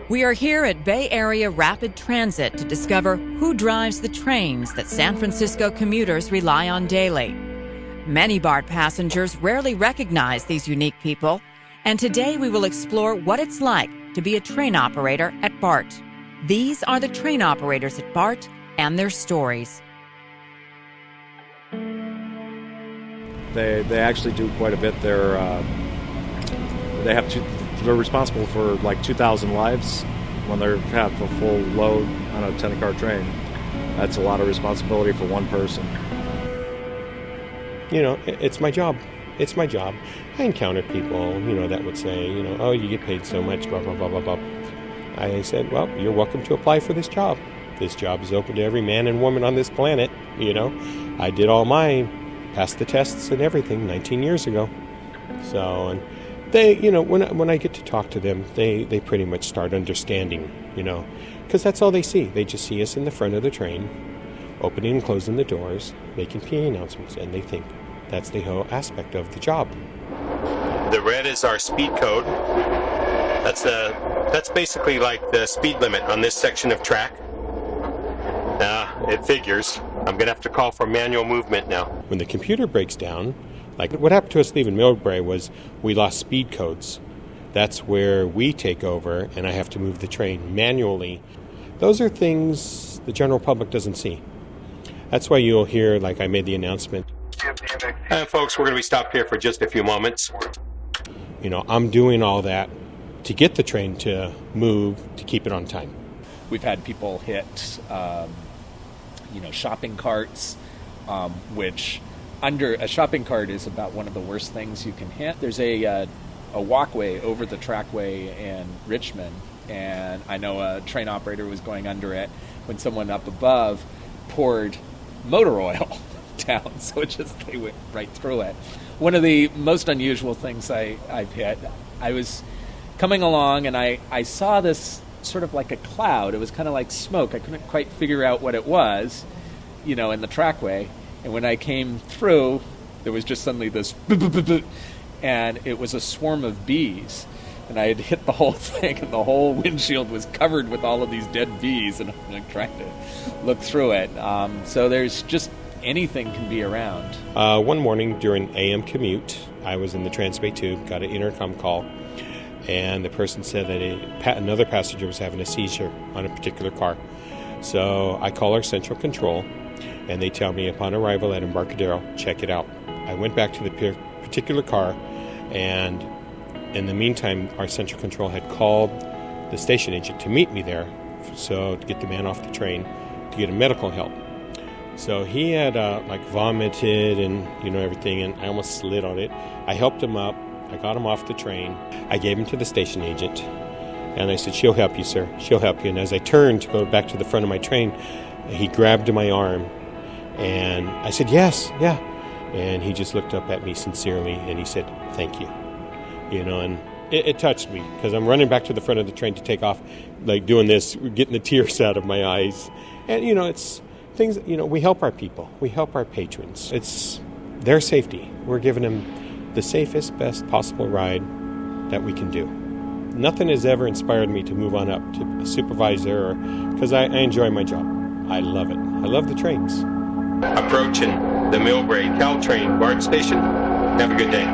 We are here at Bay Area Rapid Transit to discover who drives the trains that San Francisco commuters rely on daily. Many BART passengers rarely recognize these unique people, and today we will explore what it's like to be a train operator at BART. These are the train operators at BART and their stories. They actually do quite a bit. They're responsible for like 2,000 lives when they have a full load on a 10-car train. That's a lot of responsibility for one person. You know, it's my job. It's my job. I encounter people, that would say, oh, you get paid so much, blah, blah, blah, blah, blah. I said, well, you're welcome to apply for this job. This job is open to every man and woman on this planet, I did all mine, passed the tests and everything 19 years ago. So, and they, when I get to talk to them, they pretty much start understanding, because that's all they see. They just see us in the front of the train, opening and closing the doors, making PA announcements, and they think that's the whole aspect of the job. The red is our speed code. That's basically like the speed limit on this section of track. It figures. I'm going to have to call for manual movement now. When the computer breaks down, like what happened to us leaving Millbrae was we lost speed codes. That's where we take over, and I have to move the train manually. Those are things the general public doesn't see. That's why you'll hear, like I made the announcement. Folks, we're going to be stopped here for just a few moments. I'm doing all that to get the train to move, to keep it on time. We've had people hit, shopping carts, which under a shopping cart is about one of the worst things you can hit. There's a walkway over the trackway in Richmond, and I know a train operator was going under it when someone up above poured motor oil down, so they went right through it. One of the most unusual things I've hit, I was coming along and I saw this sort of like a cloud. It was kind of like smoke. I couldn't quite figure out what it was, in the trackway. And when I came through, there was just suddenly this and it was a swarm of bees. And I had hit the whole thing, and the whole windshield was covered with all of these dead bees, and I'm trying to look through it. So there's just anything can be around. One morning during AM commute, I was in the Transbay Tube, got an intercom call, and the person said that another passenger was having a seizure on a particular car. So I call our central control, and they tell me upon arrival at Embarcadero, check it out. I went back to the particular car, and in the meantime, our central control had called the station agent to meet me there, so to get the man off the train to get him medical help. So he had vomited and everything, and I almost slid on it. I helped him up. I got him off the train. I gave him to the station agent, and I said, "She'll help you, sir. She'll help you." And as I turned to go back to the front of my train, he grabbed my arm, and I said, "Yes, yeah." And he just looked up at me sincerely, and he said, "Thank you." And it touched me, because I'm running back to the front of the train to take off, like doing this, getting the tears out of my eyes. And, it's things, we help our people. We help our patrons. It's their safety. We're giving them the safest, best possible ride that we can do. Nothing has ever inspired me to move on up to a supervisor, because I enjoy my job. I love it. I love the trains. Approaching the Millbrae Caltrain BART station. Have a good day.